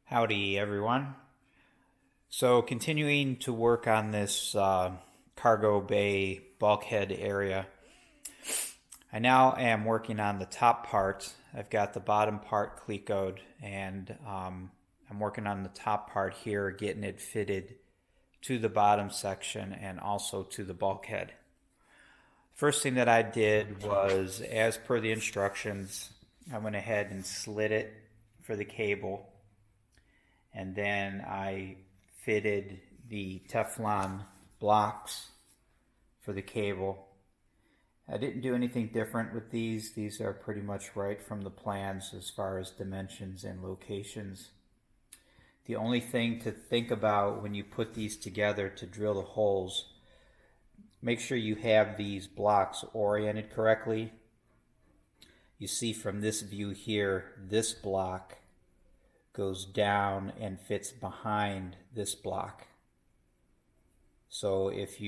Howdy, everyone. So, continuing to work on this cargo bay bulkhead area, I now am working on the top part. I've got the bottom part clecoed, and I'm working on the top part here, getting it fitted to the bottom section and also to the bulkhead. First thing that I did was, as per the instructions, I went ahead and slid it for the cable, and then I fitted the Teflon blocks for the cable. I didn't do anything different with these. These are pretty much right from the plans as far as dimensions and locations. The only thing to think about when you put these together to drill the holes, make sure you have these blocks oriented correctly. You see from this view here, this block goes down and fits behind this block. So if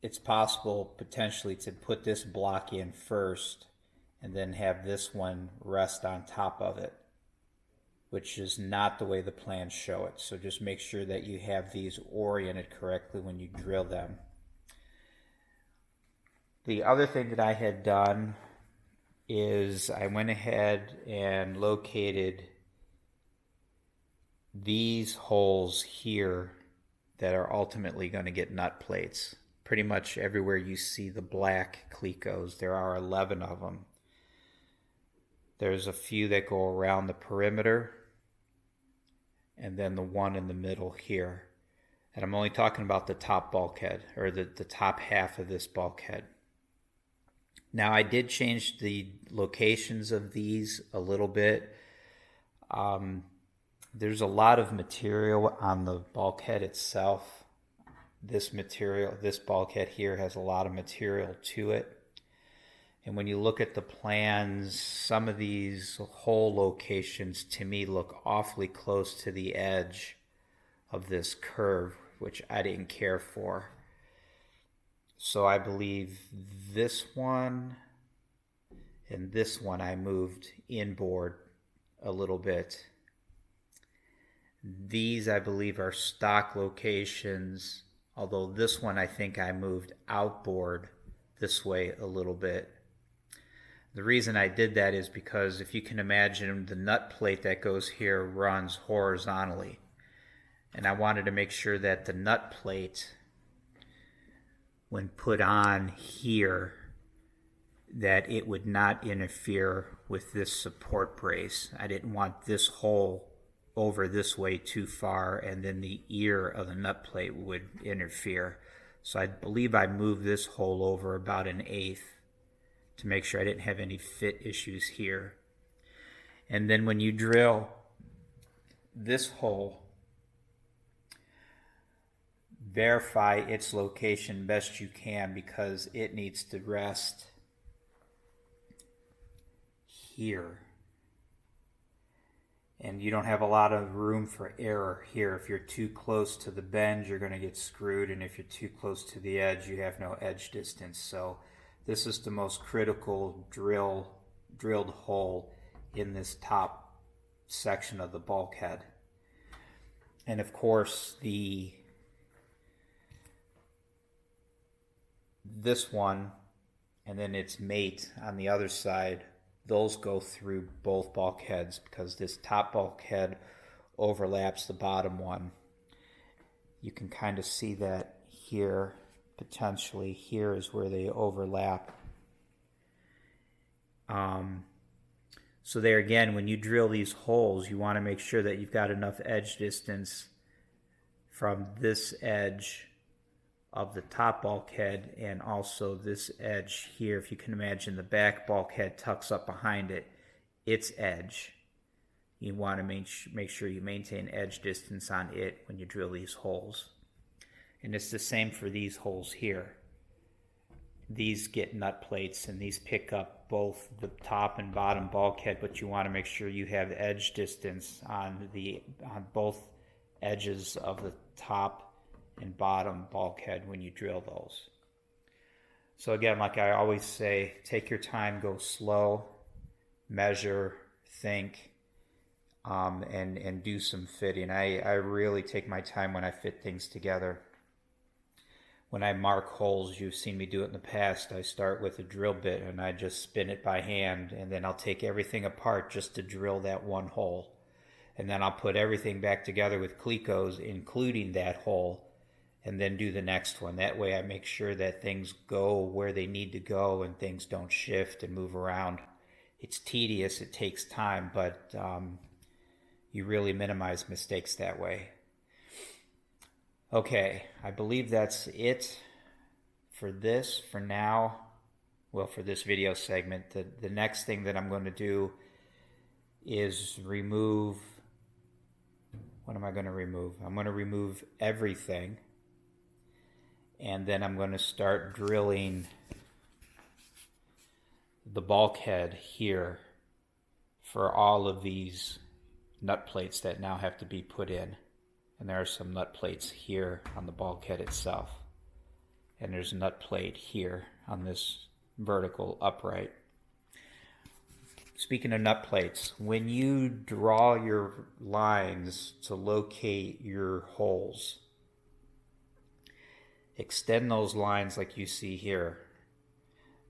it's possible potentially to put this block in first and then have this one rest on top of it, which is not the way the plans show it. So just make sure that you have these oriented correctly when you drill them. The other thing that I had done is I went ahead and located these holes here that are ultimately going to get nut plates. Pretty much everywhere you see the black clecos, there are 11 of them. There's a few that go around the perimeter, and then the one in the middle here. And I'm only talking about the top bulkhead, or the top half of this bulkhead. Now, I did change the locations of these a little bit. There's a lot of material on the bulkhead itself. This bulkhead here has a lot of material to it. And when you look at the plans, some of these hole locations to me look awfully close to the edge of this curve, which I didn't care for. So I believe this one and this one I moved inboard a little bit. These I believe are stock locations, although this one I think I moved outboard this way a little bit. The reason I did that is because if you can imagine, the nut plate that goes here runs horizontally. And I wanted to make sure that the nut plate, when put on here, that it would not interfere with this support brace. I didn't want this hole over this way too far, and then the ear of the nut plate would interfere. So I believe I moved this hole over about 1/8 to make sure I didn't have any fit issues here. And then when you drill this hole, verify its location best you can, because it needs to rest here. And you don't have a lot of room for error here. If you're too close to the bend, you're going to get screwed, and if you're too close to the edge, you have no edge distance. So this is the most critical drilled hole in this top section of the bulkhead. And of course, this one and then its mate on the other side, those go through both bulkheads, because this top bulkhead overlaps the bottom one. You can kind of see that here, potentially here is where they overlap. So there again, when you drill these holes, you want to make sure that you've got enough edge distance from this edge of the top bulkhead and also this edge here. If you can imagine, the back bulkhead tucks up behind it, its edge. You want to make sure you maintain edge distance on it when you drill these holes. And it's the same for these holes here. These get nut plates, and these pick up both the top and bottom bulkhead, but you want to make sure you have edge distance on both edges of the top and bottom bulkhead when you drill those. So again, like I always say, take your time, go slow, measure, think. and do some fitting. I really take my time when I fit things together. When I mark holes, you've seen me do it in the past, I start with a drill bit and I just spin it by hand, and then I'll take everything apart just to drill that one hole. And then I'll put everything back together with clecos, including that hole, and then do the next one. That way I make sure that things go where they need to go and things don't shift and move around. It's tedious, it takes time, but you really minimize mistakes that way. Okay, I believe that's it for this, for now. Well, for this video segment. The next thing that I'm going to do is remove... What am I going to remove? I'm going to remove everything. And then I'm going to start drilling the bulkhead here for all of these nut plates that now have to be put in. And there are some nut plates here on the bulkhead itself. And there's a nut plate here on this vertical upright. Speaking of nut plates, when you draw your lines to locate your holes, extend those lines like you see here.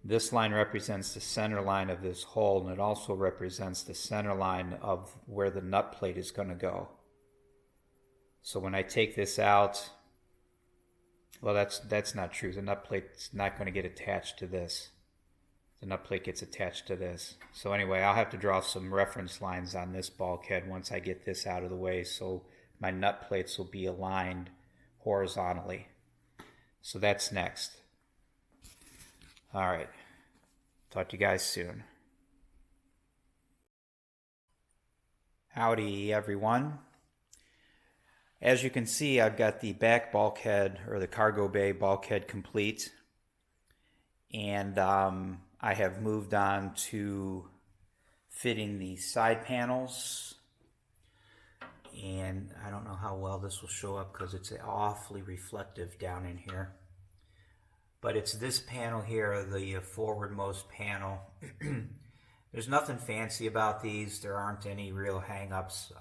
This line represents the center line of this hole, and it also represents the center line of where the nut plate is going to go. So when I take this out, well, that's not true. The nut plate's not going to get attached to this. The nut plate gets attached to this. So anyway, I'll have to draw some reference lines on this bulkhead once I get this out of the way, so my nut plates will be aligned horizontally. So that's next. All right. Talk to you guys soon. Howdy, everyone. As you can see, I've got the back bulkhead, or the cargo bay bulkhead, complete. And I have moved on to fitting the side panels. And I don't know how well this will show up because it's awfully reflective down in here. But it's this panel here, the forwardmost panel. There's nothing fancy about these. There aren't any real hang-ups.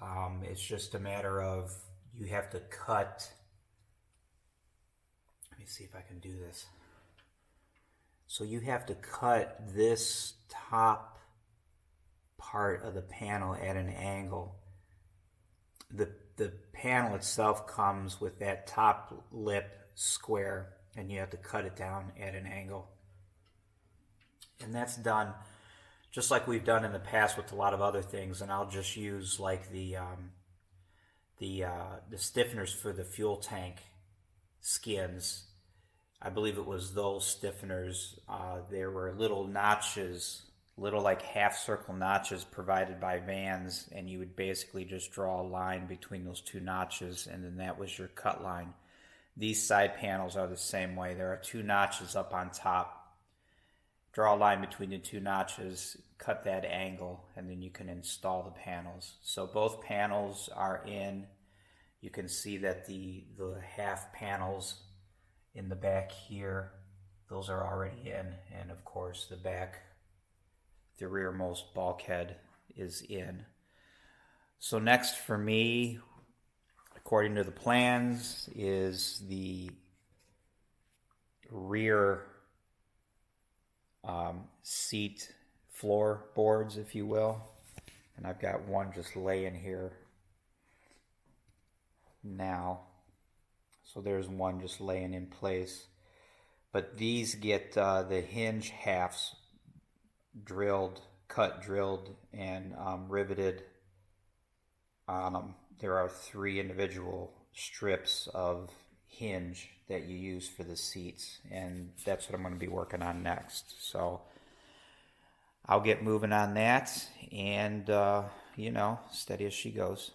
It's just a matter of you have to cut. Let me see if I can do this. So you have to cut this top part of the panel at an angle. The panel itself comes with that top lip square, and you have to cut it down at an angle. And that's done just like we've done in the past with a lot of other things. And I'll just use like the stiffeners for the fuel tank skins. I believe it was those stiffeners. There were little notches, little like half circle notches provided by Vans, and you would basically just draw a line between those two notches, and then that was your cut line. These side panels are the same way. There are two notches up on top. Draw a line between the two notches, cut that angle, and then you can install the panels. So both panels are in. You can see that the half panels in the back here, those are already in, and of course the back, the rearmost bulkhead is in. So next for me, according to the plans, is the rear seat floor boards, if you will. And I've got one just laying here now. So there's one just laying in place. But these get the hinge halves drilled, cut, drilled, and riveted on them. There are 3 individual strips of hinge that you use for the seats, and that's what I'm going to be working on next. So I'll get moving on that, and you know, steady as she goes.